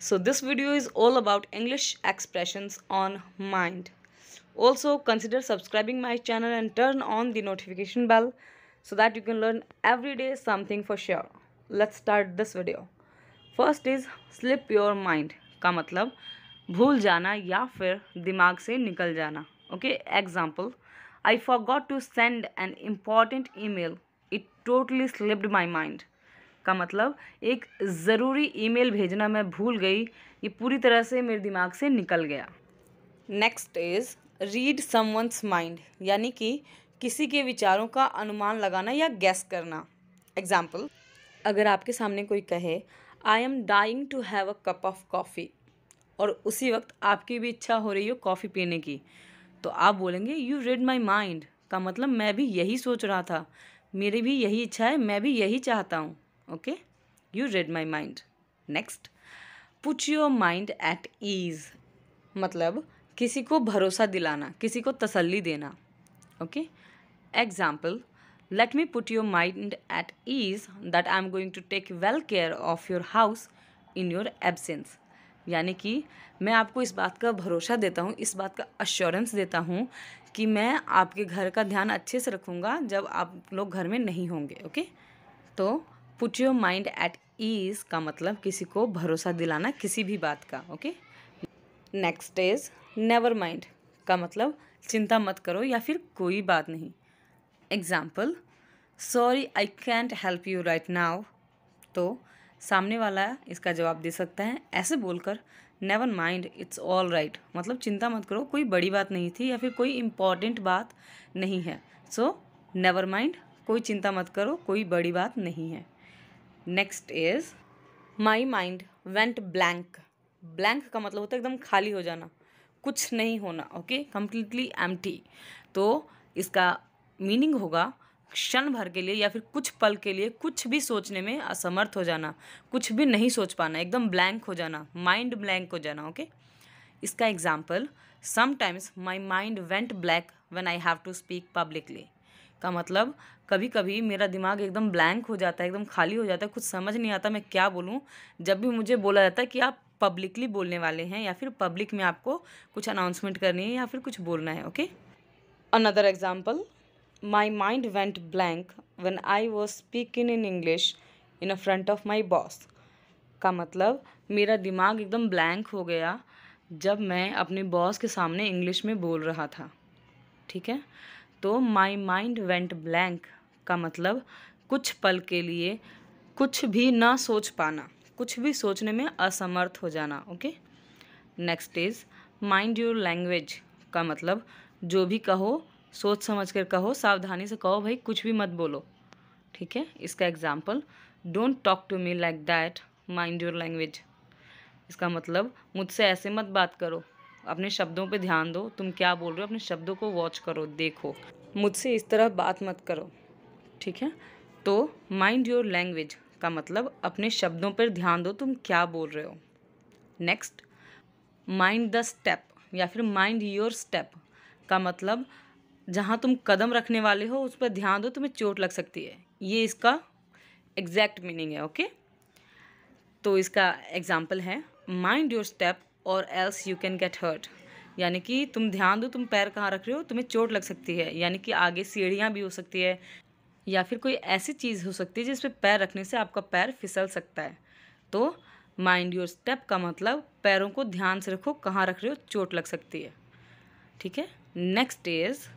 So this video is all about English expressions on mind. Also consider subscribing my channel and turn on the notification bell so that you can learn every day something for sure. Let's start this video. First is slip your mind का मतलब भूल जाना या फिर दिमाग से निकल जाना. Okay, example, I forgot to send an important email. It totally slipped my mind. का मतलब एक ज़रूरी ईमेल भेजना मैं भूल गई, ये पूरी तरह से मेरे दिमाग से निकल गया. Next is read someone's mind, यानी कि किसी के विचारों का अनुमान लगाना या गैस करना. एग्जाम्पल, अगर आपके सामने कोई कहे I am dying to have a cup of coffee और उसी वक्त आपकी भी इच्छा हो रही हो कॉफ़ी पीने की, तो आप बोलेंगे यू रीड माई माइंड. का मतलब मैं भी यही सोच रहा था, मेरी भी यही इच्छा है, मैं भी यही चाहता हूँ. Okay, you read my mind. Next, put your mind at ease, मतलब किसी को भरोसा दिलाना, किसी को तसल्ली देना. Okay, example, let me put your mind at ease that I am going to take well care of your house in your absence. यानी कि मैं आपको इस बात का भरोसा देता हूँ, इस बात का अश्योरेंस देता हूँ कि मैं आपके घर का ध्यान अच्छे से रखूँगा जब आप लोग घर में नहीं होंगे. ओके, तो put your mind at ease का मतलब किसी को भरोसा दिलाना किसी भी बात का. Okay, next is never mind का मतलब चिंता मत करो या फिर कोई बात नहीं. Example, sorry I can't help you right now. तो सामने वाला इसका जवाब दे सकता है ऐसे बोलकर, never mind it's all right, मतलब चिंता मत करो, कोई बड़ी बात नहीं थी या फिर कोई इम्पॉर्टेंट बात नहीं है. सो नेवर माइंड, कोई चिंता मत करो, कोई बड़ी बात नहीं है. Next is my mind went blank. Blank का मतलब होता है एकदम खाली हो जाना, कुछ नहीं होना. Okay, completely empty. तो इसका मीनिंग होगा क्षण भर के लिए या फिर कुछ पल के लिए कुछ भी सोचने में असमर्थ हो जाना, कुछ भी नहीं सोच पाना, एकदम ब्लैंक हो जाना, माइंड ब्लैंक हो जाना. ओके, इसका example, sometimes my mind went blank when I have to speak publicly. का मतलब कभी कभी मेरा दिमाग एकदम ब्लैंक हो जाता है, एकदम खाली हो जाता है, कुछ समझ नहीं आता मैं क्या बोलूँ जब भी मुझे बोला जाता है कि आप पब्लिकली बोलने वाले हैं या फिर पब्लिक में आपको कुछ अनाउंसमेंट करनी है या फिर कुछ बोलना है. Okay, another example, my mind went blank when I was speaking in English in front of my boss. का मतलब मेरा दिमाग एकदम ब्लैंक हो गया जब मैं अपने बॉस के सामने इंग्लिश में बोल रहा था. ठीक है, तो माई माइंड वेंट ब्लैंक का मतलब कुछ पल के लिए कुछ भी ना सोच पाना, कुछ भी सोचने में असमर्थ हो जाना. Okay, next is mind your language का मतलब जो भी कहो सोच समझ कर कहो, सावधानी से कहो भाई, कुछ भी मत बोलो. ठीक है, इसका example, don't talk to me like that, mind your language. इसका मतलब मुझसे ऐसे मत बात करो, अपने शब्दों पे ध्यान दो, तुम क्या बोल रहे हो अपने शब्दों को वॉच करो, देखो, मुझसे इस तरह बात मत करो. ठीक है, तो माइंड योर लैंग्वेज का मतलब अपने शब्दों पर ध्यान दो, तुम क्या बोल रहे हो. नेक्स्ट, माइंड द स्टेप या फिर माइंड योर स्टेप का मतलब जहाँ तुम कदम रखने वाले हो उस पर ध्यान दो, तुम्हें चोट लग सकती है, ये इसका एग्जैक्ट मीनिंग है. ओके, तो इसका एग्जाम्पल है माइंड योर स्टेप और else you can get hurt. यानी कि तुम ध्यान दो तुम पैर कहाँ रख रहे हो, तुम्हें चोट लग सकती है. यानी कि आगे सीढ़ियाँ भी हो सकती है या फिर कोई ऐसी चीज़ हो सकती है जिस पे पैर रखने से आपका पैर फिसल सकता है. तो माइंड योर स्टेप का मतलब पैरों को ध्यान से रखो, कहाँ रख रहे हो, चोट लग सकती है. ठीक है, next is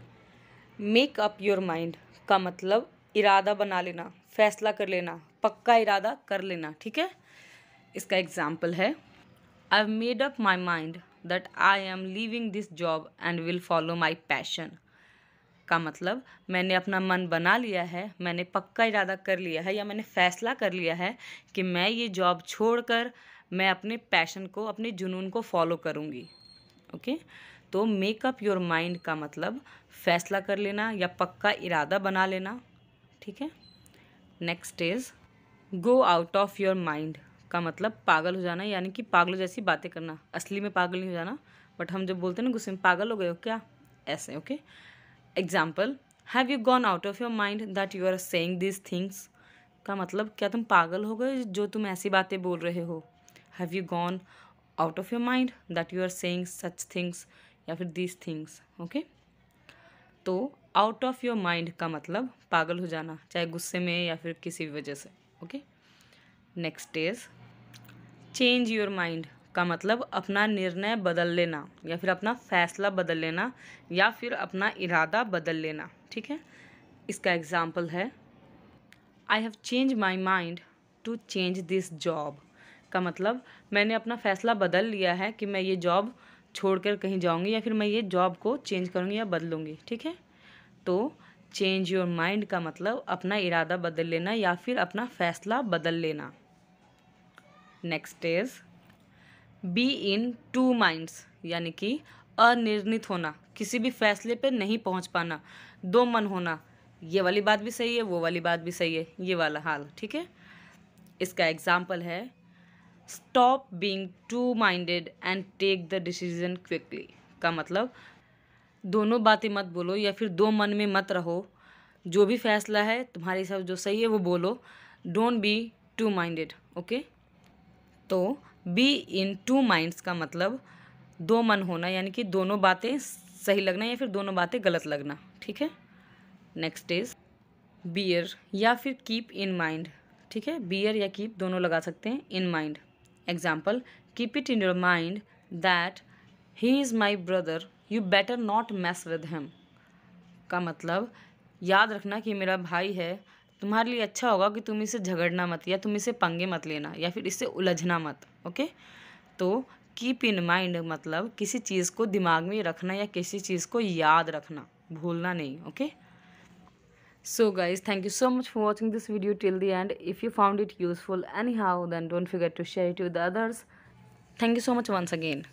make up your mind का मतलब इरादा बना लेना, फैसला कर लेना, पक्का इरादा कर लेना. ठीक है, इसका एग्जाम्पल है, I have made up my mind that I am leaving this job and will follow my passion. का मतलब मैंने अपना मन बना लिया है, मैंने पक्का इरादा कर लिया है या मैंने फैसला कर लिया है कि मैं ये जॉब छोड़कर मैं अपने पैशन को, अपने जुनून को फॉलो करूँगी. ओके, तो मेक अप योर माइंड का मतलब फैसला कर लेना या पक्का इरादा बना लेना. ठीक है, next is go out of your mind का मतलब पागल हो जाना, यानी कि पागलों जैसी बातें करना. असली में पागल नहीं हो जाना, बट हम जब बोलते हैं ना गुस्से में पागल हो गए हो क्या, ऐसे. Okay, example, have you gone out of your mind that you are saying this things. का मतलब क्या तुम पागल हो गए जो तुम ऐसी बातें बोल रहे हो. Have you gone out of your mind that you are saying such things या फिर दीज थिंग्स। ओके, तो आउट ऑफ योर माइंड का मतलब पागल हो जाना, चाहे गुस्से में या फिर किसी भी वजह से। Okay, next is change your mind का मतलब अपना निर्णय बदल लेना या फिर अपना फैसला बदल लेना या फिर अपना इरादा बदल लेना। ठीक है, इसका एग्जाम्पल है I have change my mind to change this job का मतलब मैंने अपना फैसला बदल लिया है कि मैं ये जॉब छोड़कर कहीं जाऊंगी या फिर मैं ये जॉब को चेंज करूंगी या बदलूंगी। ठीक है, तो चेंज योर माइंड का मतलब अपना इरादा बदल लेना या फिर अपना फैसला बदल लेना। Next is B in two minds यानी कि अनिर्णित होना, किसी भी फैसले पे नहीं पहुंच पाना, दो मन होना, ये वाली बात भी सही है वो वाली बात भी सही है, ये वाला हाल। ठीक है, इसका एग्जाम्पल है stop being two minded and take the decision quickly का मतलब दोनों बातें मत बोलो या फिर दो मन में मत रहो, जो भी फैसला है तुम्हारे हिसाब जो सही है वो बोलो, don't be two minded. Okay, तो बी इन टू माइंड्स का मतलब दो मन होना यानी कि दोनों बातें सही लगना या फिर दोनों बातें गलत लगना। ठीक है, नेक्स्ट इज बियर या फिर कीप इन माइंड। ठीक है, बियर या कीप दोनों लगा सकते हैं, in mind. Example keep it in your mind that he is my brother you better not mess with him का मतलब याद रखना कि मेरा भाई है, तुम्हारे लिए अच्छा होगा कि तुम इससे झगड़ना मत या तुम इससे पंगे मत लेना या फिर इससे उलझना मत। ओके, तो कीप इन माइंड मतलब किसी चीज़ को दिमाग में रखना या किसी चीज़ को याद रखना, भूलना नहीं। Okay, so guys, thank you so much for watching this video till the end. If you found it useful anyhow, then don't forget to share it with others. Thank you so much once again.